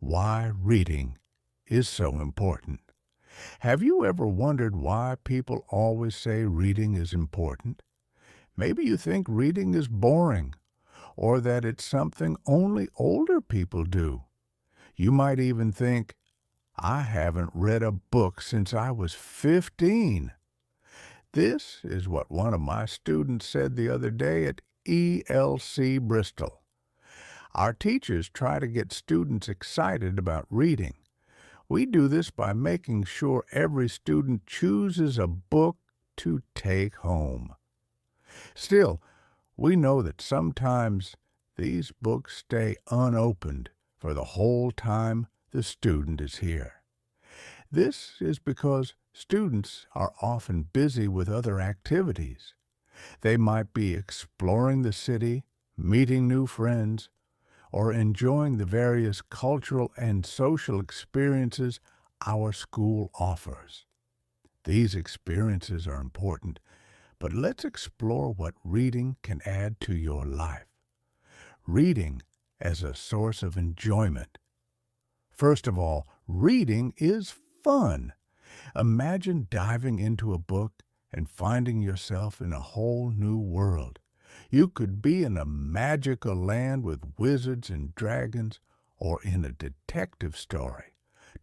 why reading is so important. Have you ever wondered why people always say reading is important? Maybe you think reading is boring or that it's something only older people do. You might even think, I haven't read a book since I was 15. This is what one of my students said the other day at ELC Bristol. Our teachers try to get students excited about reading. We do this by making sure every student chooses a book to take home. Still, we know that sometimes these books stay unopened for the whole time the student is here. This is because students are often busy with other activities. They might be exploring the city, meeting new friends, or enjoying the various cultural and social experiences our school offers. These experiences are important, but let's explore what reading can add to your life. Reading as a source of enjoyment. First of all, reading is fun. Imagine diving into a book and finding yourself in a whole new world. You could be in a magical land with wizards and dragons, or in a detective story,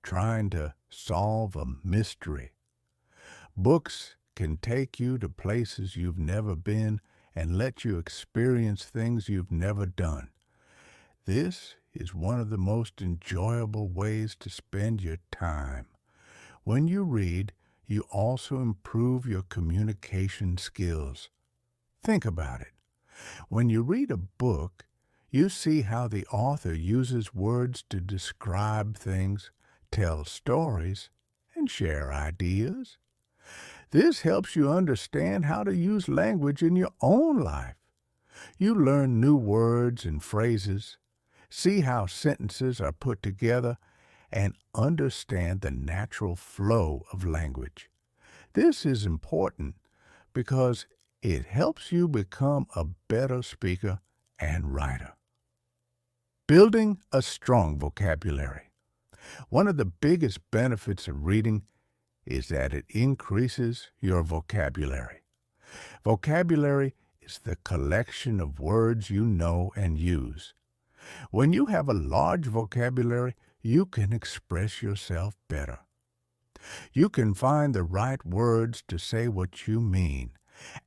trying to solve a mystery. Books can take you to places you've never been and let you experience things you've never done. This is one of the most enjoyable ways to spend your time. When you read, you also improve your communication skills. Think about it. When you read a book, you see how the author uses words to describe things, tell stories, and share ideas. This helps you understand how to use language in your own life. You learn new words and phrases, see how sentences are put together, and understand the natural flow of language. This is important because it helps you become a better speaker and writer. Building a strong vocabulary. One of the biggest benefits of reading is that it increases your vocabulary. Vocabulary is the collection of words you know and use. When you have a large vocabulary, you can express yourself better. You can find the right words to say what you mean,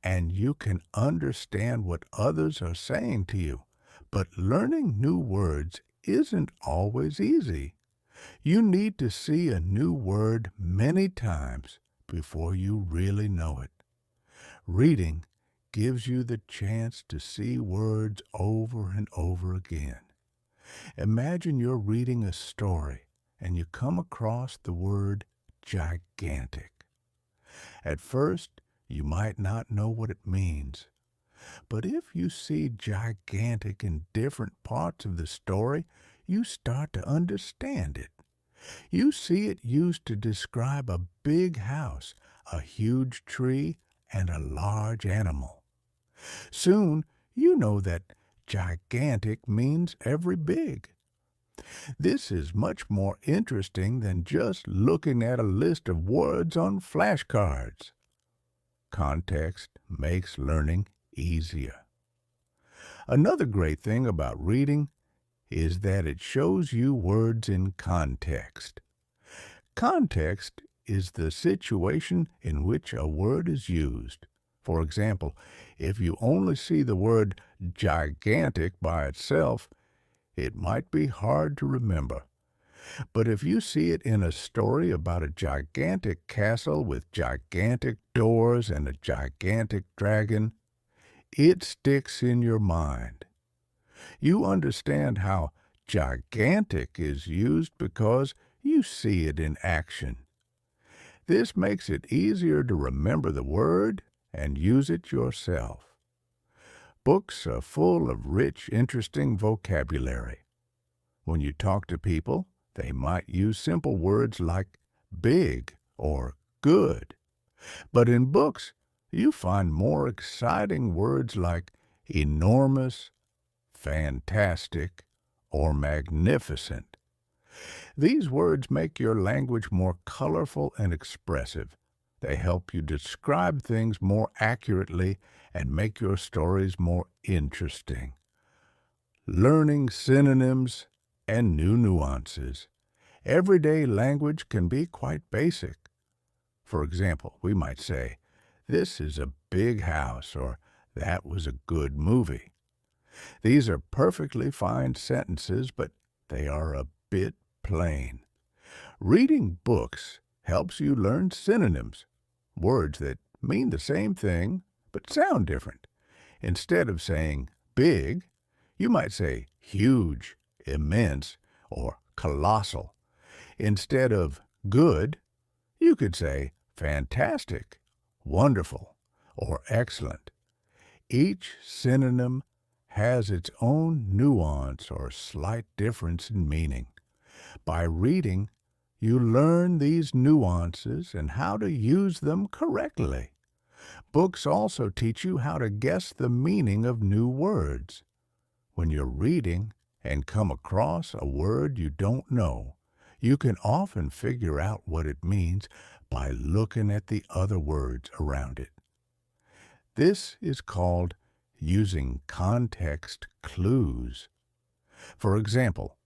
and you can understand what others are saying to you. But learning new words isn't always easy. You need to see a new word many times before you really know it. Reading gives you the chance to see words over and over again. Imagine you're reading a story and you come across the word gigantic. At first, you might not know what it means, but if you see gigantic in different parts of the story, you start to understand it. You see it used to describe a big house, a huge tree, and a large animal. Soon, you know that gigantic means every big. This is much more interesting than just looking at a list of words on flashcards. Context makes learning easier. Another great thing about reading is that it shows you words in context. Context is the situation in which a word is used. For example, if you only see the word gigantic by itself, it might be hard to remember. But if you see it in a story about a gigantic castle with gigantic doors and a gigantic dragon, it sticks in your mind. You understand how gigantic is used because you see it in action. This makes it easier to remember the word and use it yourself. Books are full of rich, interesting vocabulary. When you talk to people, they might use simple words like big or good. But in books, you find more exciting words like enormous, fantastic, or magnificent. These words make your language more colorful and expressive. They help you describe things more accurately and make your stories more interesting. Learning synonyms and new nuances. Everyday language can be quite basic. For example, we might say, "This is a big house," or "That was a good movie." These are perfectly fine sentences, but they are a bit plain. Reading books helps you learn synonyms, words that mean the same thing but sound different. Instead of saying big, you might say huge, immense, or colossal. Instead of good, you could say fantastic, wonderful, or excellent. Each synonym has its own nuance or slight difference in meaning. By reading, you learn these nuances and how to use them correctly. Books also teach you how to guess the meaning of new words. When you're reading and come across a word you don't know, you can often figure out what it means by looking at the other words around it. This is called using context clues. For example,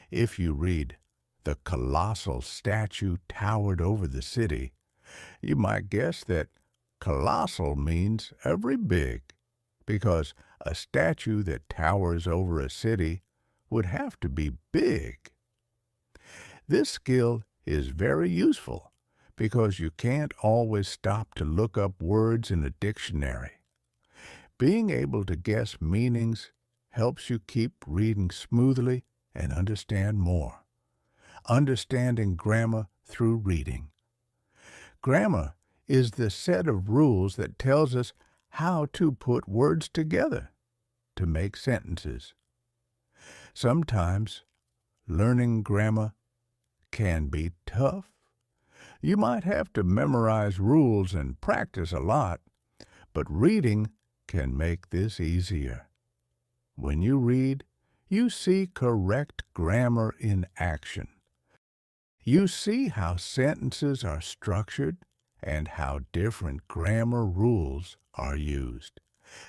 if you read, "The colossal statue towered over the city," you might guess that colossal means very big, because a statue that towers over a city would have to be big. This skill is very useful because you can't always stop to look up words in a dictionary. Being able to guess meanings helps you keep reading smoothly and understand more. Understanding grammar through reading. Grammar is the set of rules that tells us how to put words together to make sentences. Sometimes learning grammar can be tough. You might have to memorize rules and practice a lot, but reading can make this easier. When you read, you see correct grammar in action. You see how sentences are structured and how different grammar rules are used.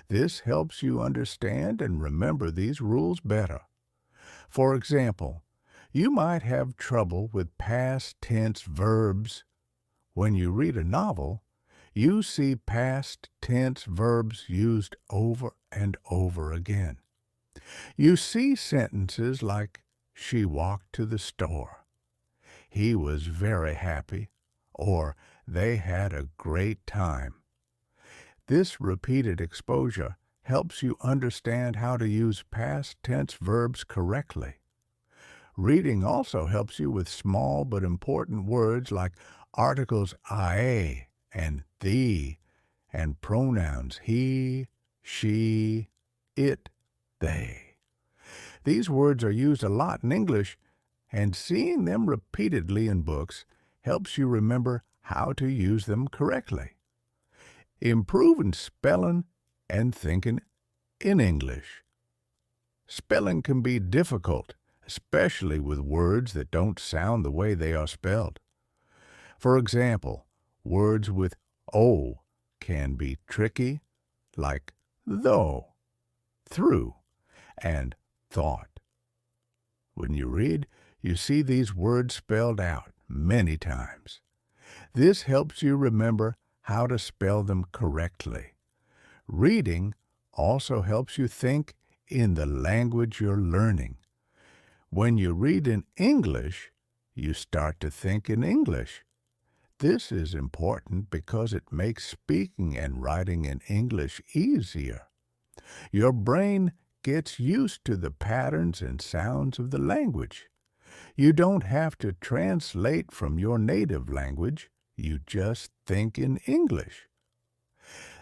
This helps you understand and remember these rules better. For example, you might have trouble with past tense verbs. When you read a novel, you see past tense verbs used over and over again. You see sentences like, "She walked to the store," "He was very happy," or "They had a great time." This repeated exposure helps you understand how to use past tense verbs correctly. Reading also helps you with small but important words like articles I and thee, and pronouns he, she, it, they. These words are used a lot in English, and seeing them repeatedly in books helps you remember how to use them correctly. Improving spelling and thinking in English. Spelling can be difficult, especially with words that don't sound the way they are spelled. For example, words with O can be tricky, like though, through, and thought. When you read, you see these words spelled out many times. This helps you remember how to spell them correctly. Reading also helps you think in the language you're learning. When you read in English, you start to think in English. This is important because it makes speaking and writing in English easier. Your brain gets used to the patterns and sounds of the language. You don't have to translate from your native language. You just think in English.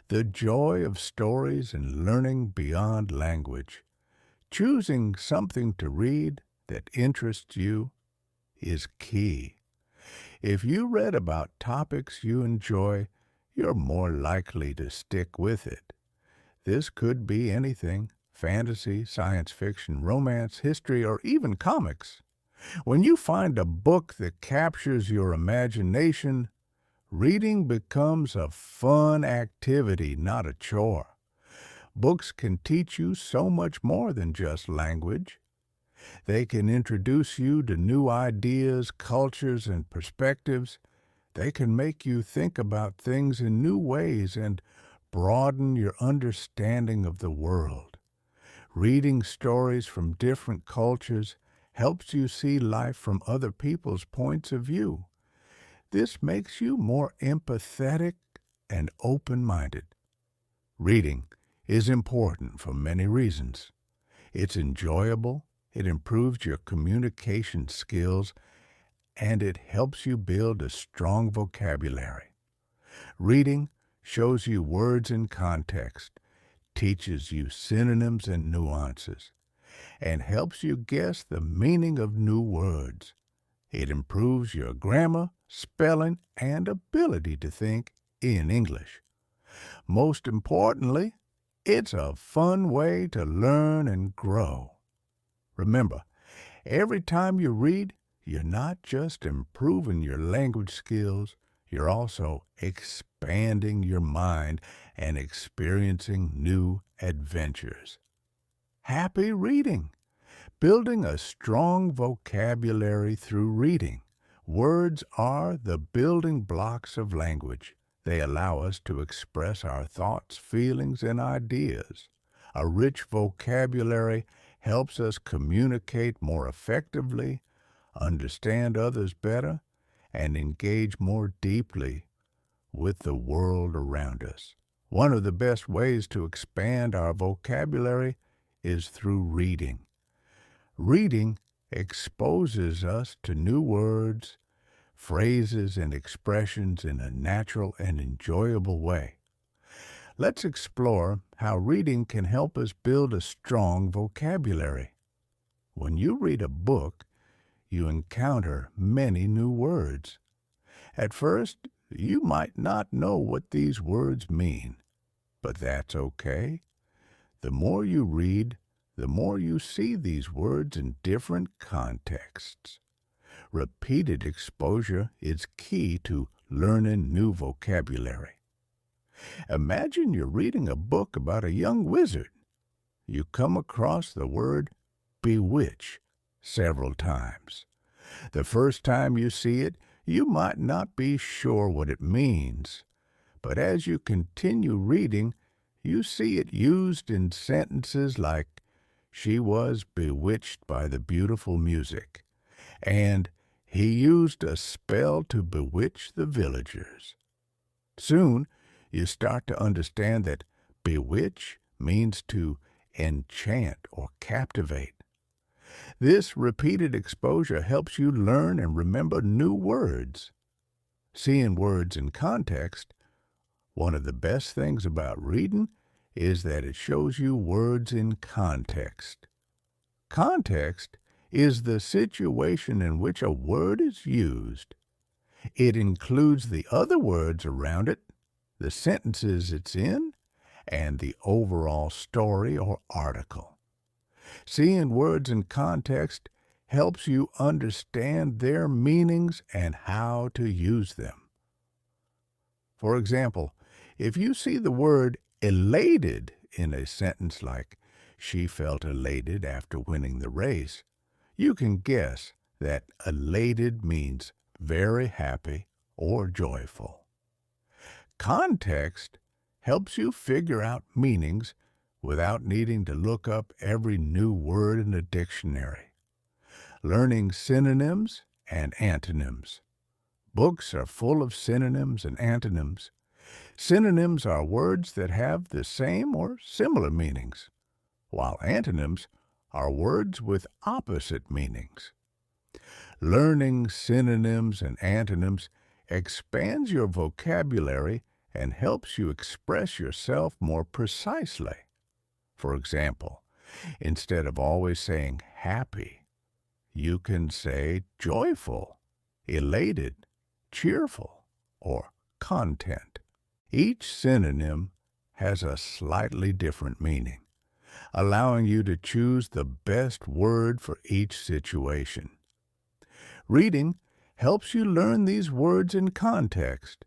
The joy of stories and learning beyond language. Choosing something to read that interests you is key. If you read about topics you enjoy, you're more likely to stick with it. This could be anything: fantasy, science fiction, romance, history, or even comics. When you find a book that captures your imagination, reading becomes a fun activity, not a chore. Books can teach you so much more than just language. They can introduce you to new ideas, cultures, and perspectives. They can make you think about things in new ways and broaden your understanding of the world. Reading stories from different cultures helps you see life from other people's points of view. This makes you more empathetic and open-minded. Reading is important for many reasons. It's enjoyable, it improves your communication skills, and it helps you build a strong vocabulary. Reading shows you words in context, teaches you synonyms and nuances, and helps you guess the meaning of new words. It improves your grammar, spelling, and ability to think in English. Most importantly, it's a fun way to learn and grow. Remember, every time you read, you're not just improving your language skills, you're also expanding your mind and experiencing new adventures. Happy reading! Building a strong vocabulary through reading. Words are the building blocks of language. They allow us to express our thoughts, feelings, and ideas. A rich vocabulary helps us communicate more effectively, understand others better, and engage more deeply with the world around us. One of the best ways to expand our vocabulary is through reading. Reading exposes us to new words, phrases, and expressions in a natural and enjoyable way. Let's explore how reading can help us build a strong vocabulary. When you read a book, you encounter many new words. At first, you might not know what these words mean, but that's okay. The more you read, the more you see these words in different contexts. Repeated exposure is key to learning new vocabulary. Imagine you're reading a book about a young wizard. You come across the word bewitch several times. The first time you see it, you might not be sure what it means, but as you continue reading, you see it used in sentences like, "She was bewitched by the beautiful music," and "He used a spell to bewitch the villagers." Soon, you start to understand that bewitch means to enchant or captivate. This repeated exposure helps you learn and remember new words. Seeing words in context, one of the best things about reading is that it shows you words in context. Context is the situation in which a word is used. It includes the other words around it, the sentences it's in, and the overall story or article. Seeing words in context helps you understand their meanings and how to use them. For example, if you see the word elated in a sentence like, "She felt elated after winning the race," you can guess that elated means very happy or joyful. Context helps you figure out meanings without needing to look up every new word in a dictionary. Learning synonyms and antonyms. Books are full of synonyms and antonyms. Synonyms are words that have the same or similar meanings, while antonyms are words with opposite meanings. Learning synonyms and antonyms expands your vocabulary and helps you express yourself more precisely. For example, instead of always saying happy, you can say joyful, elated, cheerful, or content. Each synonym has a slightly different meaning, allowing you to choose the best word for each situation. Reading helps you learn these words in context,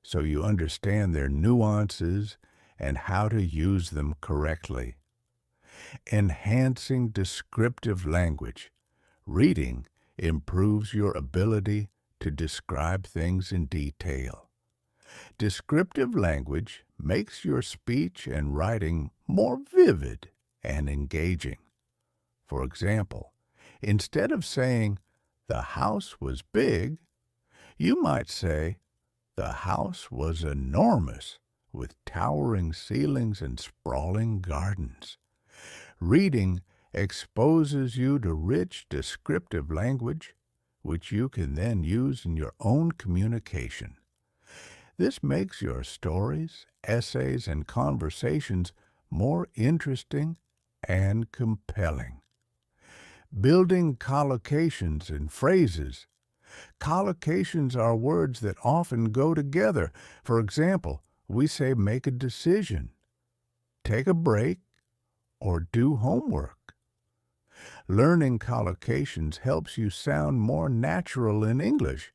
so you understand their nuances and how to use them correctly. Enhancing descriptive language. Reading improves your ability to describe things in detail. Descriptive language makes your speech and writing more vivid and engaging. For example, instead of saying, "The house was big," you might say, "The house was enormous, with towering ceilings and sprawling gardens." Reading exposes you to rich descriptive language, which you can then use in your own communication. This makes your stories, essays, and conversations more interesting and compelling. Building collocations and phrases. Collocations are words that often go together. For example, we say make a decision, take a break, or do homework. Learning collocations helps you sound more natural in English.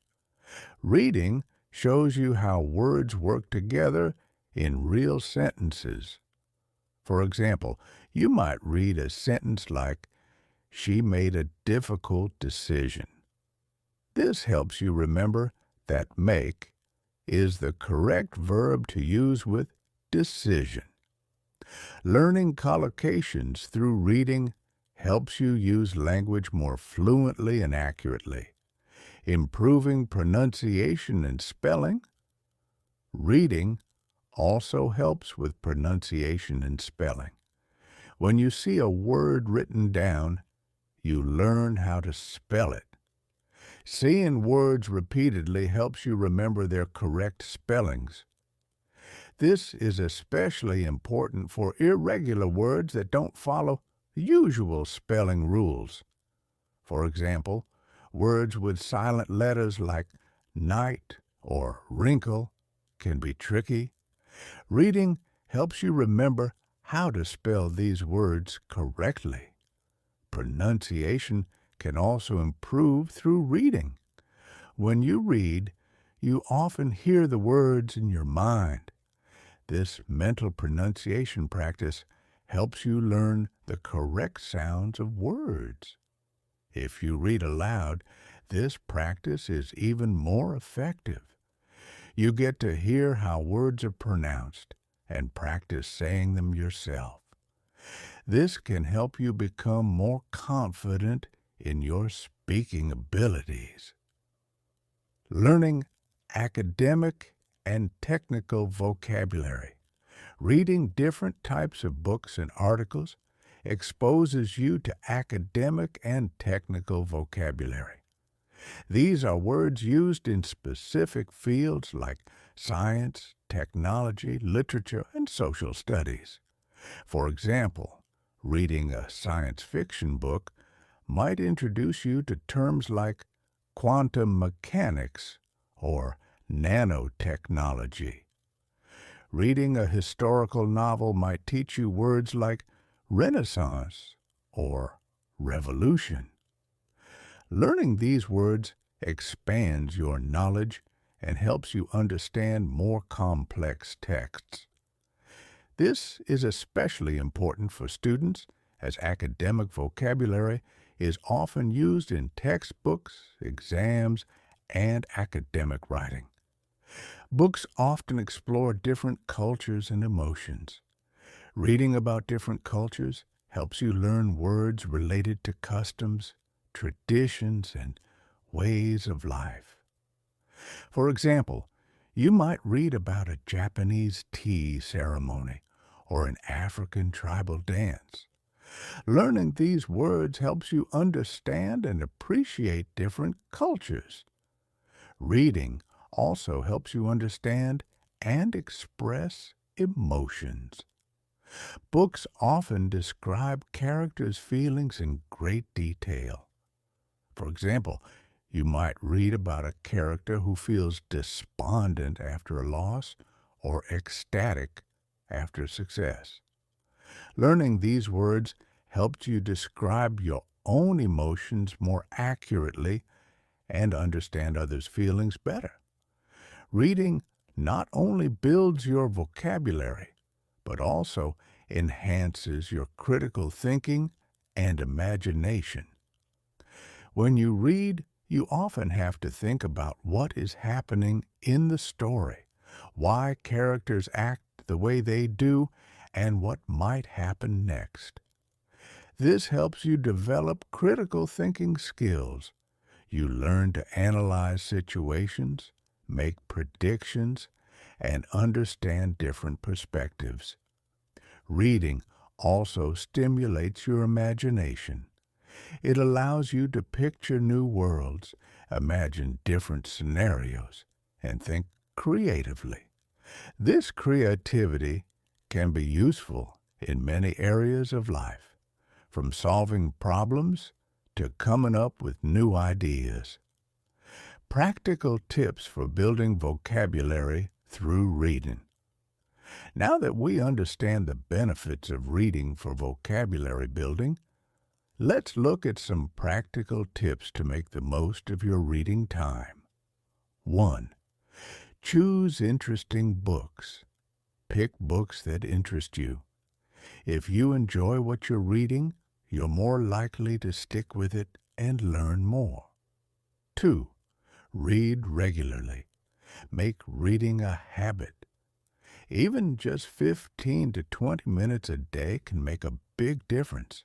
Reading shows you how words work together in real sentences. For example, you might read a sentence like, "She made a difficult decision." This helps you remember that make is the correct verb to use with decision. Learning collocations through reading helps you use language more fluently and accurately. Improving pronunciation and spelling. Reading also helps with pronunciation and spelling. When you see a word written down, you learn how to spell it. Seeing words repeatedly helps you remember their correct spellings. This is especially important for irregular words that don't follow usual spelling rules. For example, words with silent letters like night or wrinkle can be tricky. Reading helps you remember how to spell these words correctly. Pronunciation can also improve through reading. When you read, you often hear the words in your mind. This mental pronunciation practice helps you learn the correct sounds of words. If you read aloud, this practice is even more effective. You get to hear how words are pronounced and practice saying them yourself. This can help you become more confident in your speaking abilities. Learning academic and technical vocabulary. Reading different types of books and articles exposes you to academic and technical vocabulary. These are words used in specific fields like science, technology, literature, and social studies. For example, reading a science fiction book might introduce you to terms like quantum mechanics or nanotechnology. Reading a historical novel might teach you words like Renaissance or revolution. Learning these words expands your knowledge and helps you understand more complex texts. This is especially important for students as academic vocabulary is often used in textbooks, exams, and academic writing. Books often explore different cultures and emotions. Reading about different cultures helps you learn words related to customs, traditions, and ways of life. For example, you might read about a Japanese tea ceremony or an African tribal dance. Learning these words helps you understand and appreciate different cultures. Reading also helps you understand and express emotions. Books often describe characters' feelings in great detail. For example, you might read about a character who feels despondent after a loss or ecstatic after success. Learning these words helps you describe your own emotions more accurately and understand others' feelings better. Reading not only builds your vocabulary, but also enhances your critical thinking and imagination. When you read, you often have to think about what is happening in the story, why characters act the way they do, and what might happen next. This helps you develop critical thinking skills. You learn to analyze situations, make predictions, and understand different perspectives. Reading also stimulates your imagination. It allows you to picture new worlds, imagine different scenarios, and think creatively. This creativity can be useful in many areas of life, from solving problems to coming up with new ideas. Practical tips for building vocabulary through reading. Now that we understand the benefits of reading for vocabulary building, let's look at some practical tips to make the most of your reading time. 1. Choose interesting books. Pick books that interest you. If you enjoy what you're reading, you're more likely to stick with it and learn more. 2. Read regularly. Make reading a habit. Even just 15 to 20 minutes a day can make a big difference.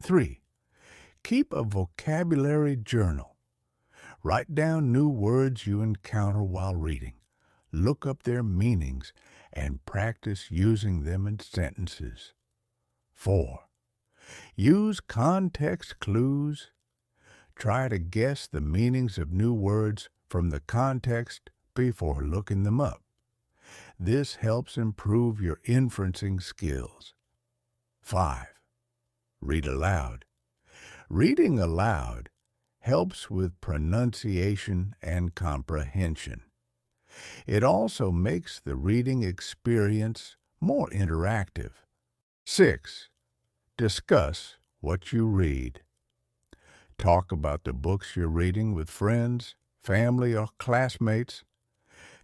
3. Keep a vocabulary journal. Write down new words you encounter while reading. Look up their meanings and practice using them in sentences. 4. Use context clues. Try to guess the meanings of new words from the context before looking them up. This helps improve your inferencing skills. 5. Read aloud. Reading aloud helps with pronunciation and comprehension. It also makes the reading experience more interactive. 6. Discuss what you read. Talk about the books you're reading with friends, family, or classmates.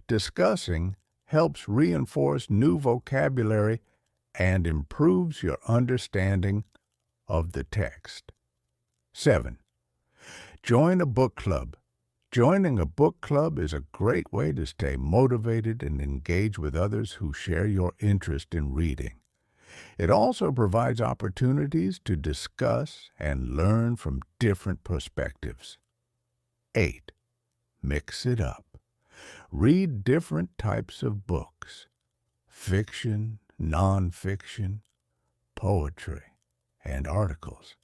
Discussing helps reinforce new vocabulary and improves your understanding of the text. 7. Join a book club. Joining a book club is a great way to stay motivated and engage with others who share your interest in reading. It also provides opportunities to discuss and learn from different perspectives. 8. Mix it up. Read different types of books: fiction, nonfiction, poetry, and articles.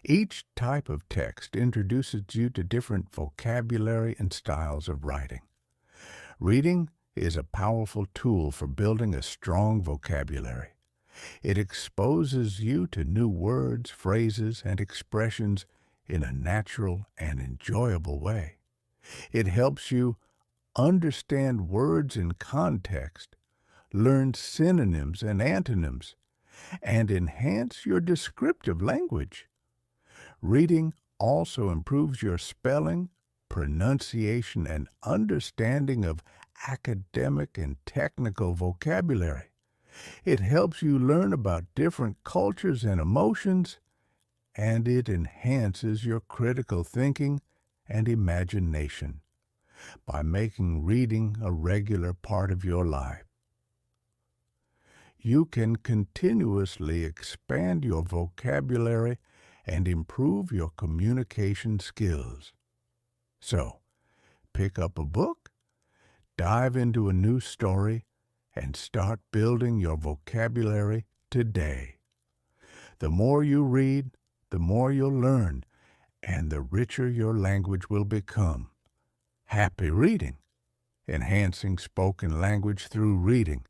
Each type of text introduces you to different vocabulary and styles of writing. Reading is a powerful tool for building a strong vocabulary. It exposes you to new words, phrases, and expressions in a natural and enjoyable way. It helps you understand words in context, learn synonyms and antonyms, and enhance your descriptive language. Reading also improves your spelling, pronunciation, and understanding of academic and technical vocabulary. It helps you learn about different cultures and emotions, and it enhances your critical thinking and imagination by making reading a regular part of your life. You can continuously expand your vocabulary and improve your communication skills. So, pick up a book, dive into a new story, and start building your vocabulary today. The more you read, the more you'll learn, and the richer your language will become. Happy reading! Enhancing spoken language through reading.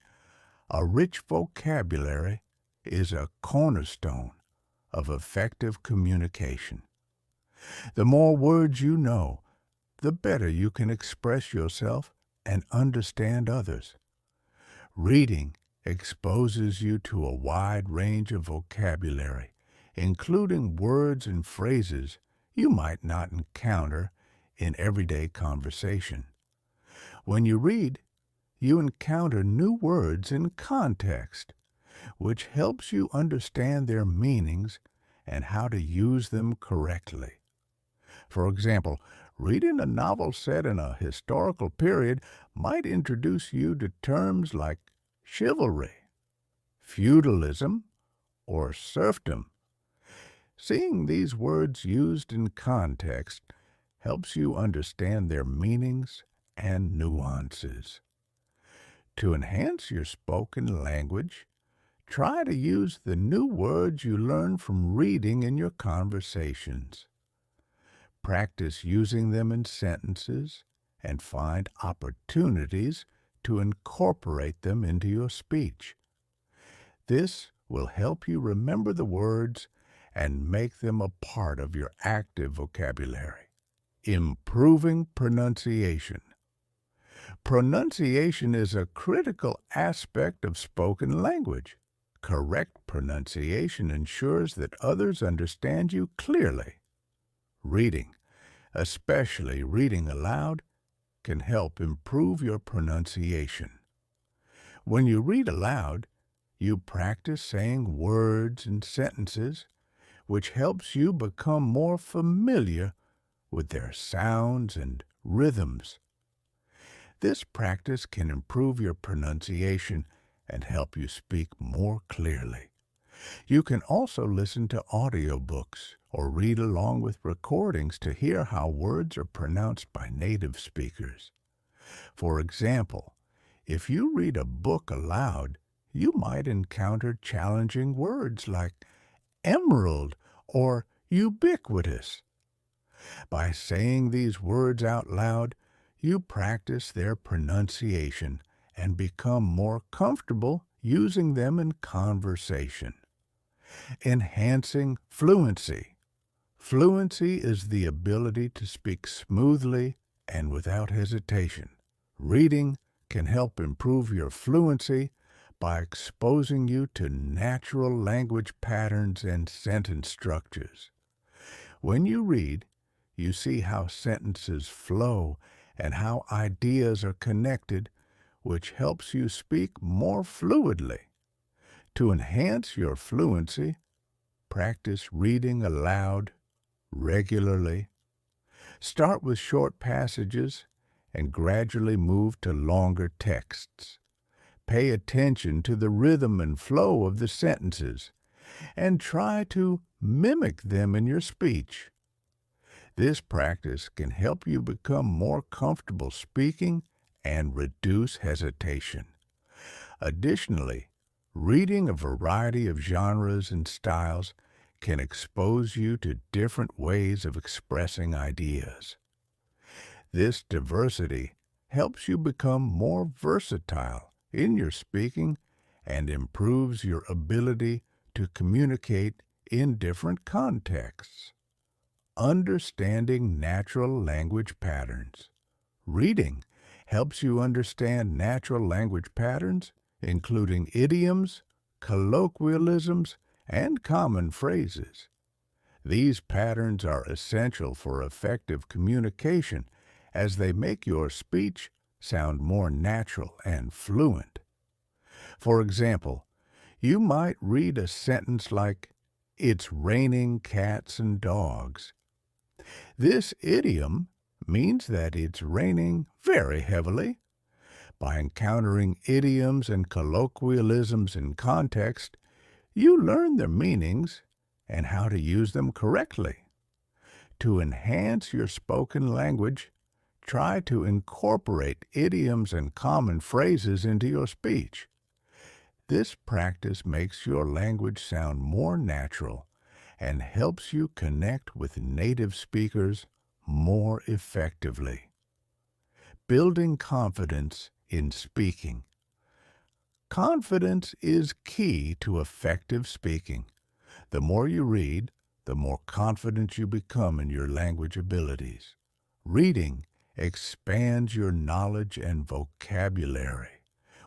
A rich vocabulary is a cornerstone of effective communication. The more words you know, the better you can express yourself and understand others. Reading exposes you to a wide range of vocabulary, including words and phrases you might not encounter in everyday conversation. When you read, you encounter new words in context, which helps you understand their meanings and how to use them correctly. For example, reading a novel set in a historical period might introduce you to terms like chivalry, feudalism, or serfdom. Seeing these words used in context helps you understand their meanings and nuances. To enhance your spoken language, try to use the new words you learn from reading in your conversations. Practice using them in sentences and find opportunities to incorporate them into your speech. This will help you remember the words and make them a part of your active vocabulary. Improving pronunciation. Pronunciation is a critical aspect of spoken language. Correct pronunciation ensures that others understand you clearly. Reading, especially reading aloud, can help improve your pronunciation. When you read aloud, you practice saying words and sentences, which helps you become more familiar with their sounds and rhythms. This practice can improve your pronunciation and help you speak more clearly. You can also listen to audiobooks or read along with recordings to hear how words are pronounced by native speakers. For example, if you read a book aloud, you might encounter challenging words like emerald or ubiquitous. By saying these words out loud, you practice their pronunciation and become more comfortable using them in conversation. Enhancing fluency. Fluency is the ability to speak smoothly and without hesitation. Reading can help improve your fluency by exposing you to natural language patterns and sentence structures. When you read, you see how sentences flow and how ideas are connected, which helps you speak more fluidly. To enhance your fluency, practice reading aloud regularly. Start with short passages and gradually move to longer texts. Pay attention to the rhythm and flow of the sentences and try to mimic them in your speech. This practice can help you become more comfortable speaking and reduce hesitation. Additionally, reading a variety of genres and styles can expose you to different ways of expressing ideas. This diversity helps you become more versatile in your speaking and improves your ability to communicate in different contexts. Understanding natural language patterns. Reading helps you understand natural language patterns, including idioms, colloquialisms, and common phrases. These patterns are essential for effective communication as they make your speech sound more natural and fluent. For example, you might read a sentence like, "It's raining cats and dogs." This idiom means that it's raining very heavily. By encountering idioms and colloquialisms in context, you learn their meanings and how to use them correctly. To enhance your spoken language, try to incorporate idioms and common phrases into your speech. This practice makes your language sound more natural and helps you connect with native speakers more effectively. Building confidence in speaking. Confidence is key to effective speaking. The more you read, the more confident you become in your language abilities. Reading expands your knowledge and vocabulary,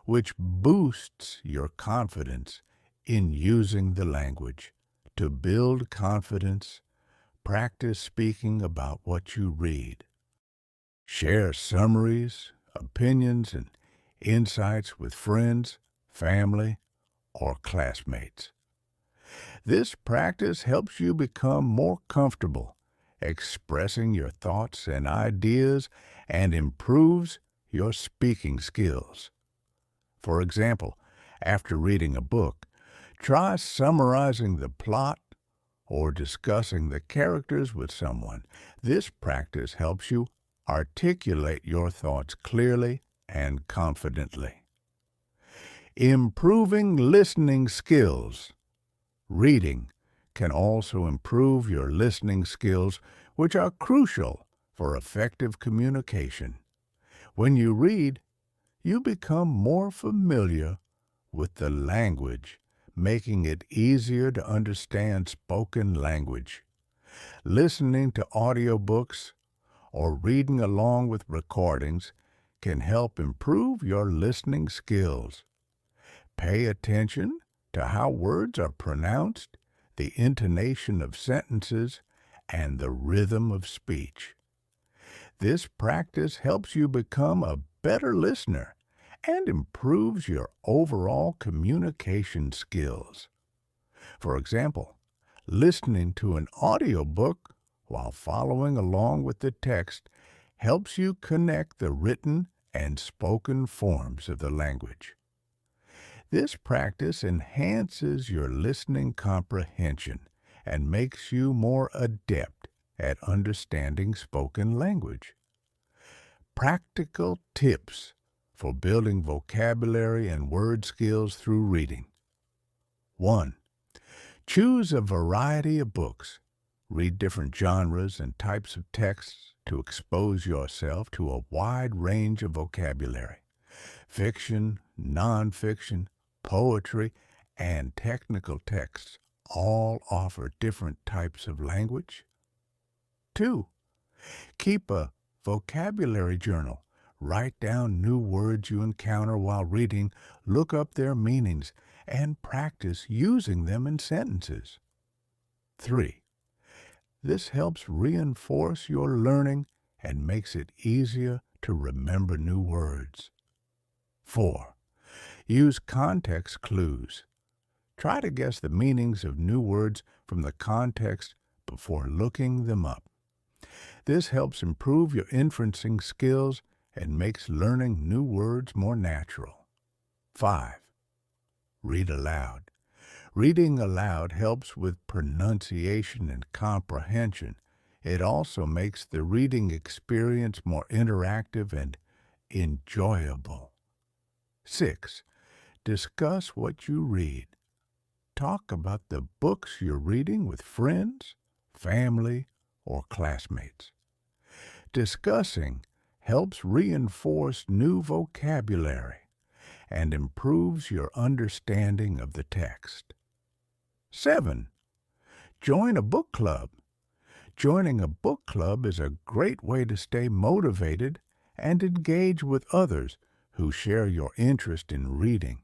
which boosts your confidence in using the language. To build confidence, practice speaking about what you read. Share summaries, opinions, and insights with friends, family, or classmates. This practice helps you become more comfortable expressing your thoughts and ideas and improves your speaking skills. For example, after reading a book, try summarizing the plot or discussing the characters with someone. This practice helps you articulate your thoughts clearly and confidently. Improving listening skills. Reading can also improve your listening skills, which are crucial for effective communication. When you read, you become more familiar with the language, making it easier to understand spoken language. Listening to audiobooks or reading along with recordings can help improve your listening skills. Pay attention to how words are pronounced, the intonation of sentences, and the rhythm of speech. This practice helps you become a better listener and improves your overall communication skills. For example, listening to an audiobook while following along with the text helps you connect the written and spoken forms of the language. This practice enhances your listening comprehension and makes you more adept at understanding spoken language. Practical tips for building vocabulary and word skills through reading. 1. Choose a variety of books. Read different genres and types of texts to expose yourself to a wide range of vocabulary. Fiction, nonfiction, poetry, and technical texts all offer different types of language. 2. Keep a vocabulary journal. Write down new words you encounter while reading, look up their meanings, and practice using them in sentences. 3. This helps reinforce your learning and makes it easier to remember new words. 4. Use context clues. Try to guess the meanings of new words from the context before looking them up. This helps improve your inferencing skills and makes learning new words more natural. 5. Read aloud. Reading aloud helps with pronunciation and comprehension. It also makes the reading experience more interactive and enjoyable. 6. Discuss what you read. Talk about the books you're reading with friends, family, or classmates. Discussing helps reinforce new vocabulary and improves your understanding of the text. 7. Join a book club. Joining a book club is a great way to stay motivated and engage with others who share your interest in reading.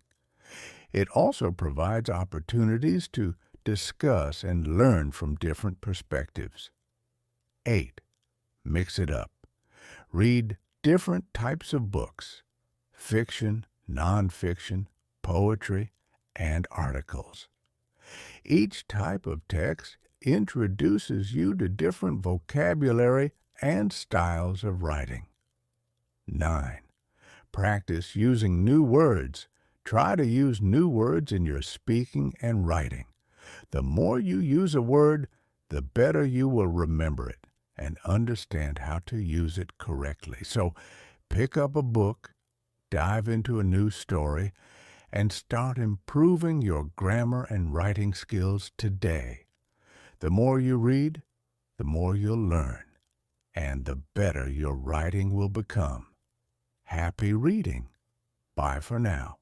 It also provides opportunities to discuss and learn from different perspectives. 8. Mix it up. Read different types of books: fiction, nonfiction, poetry, and articles. Each type of text introduces you to different vocabulary and styles of writing. 9. Practice using new words. Try to use new words in your speaking and writing. The more you use a word, the better you will remember it and understand how to use it correctly. So pick up a book, dive into a new story, and start improving your grammar and writing skills today. The more you read, the more you'll learn, and the better your writing will become. Happy reading. Bye for now.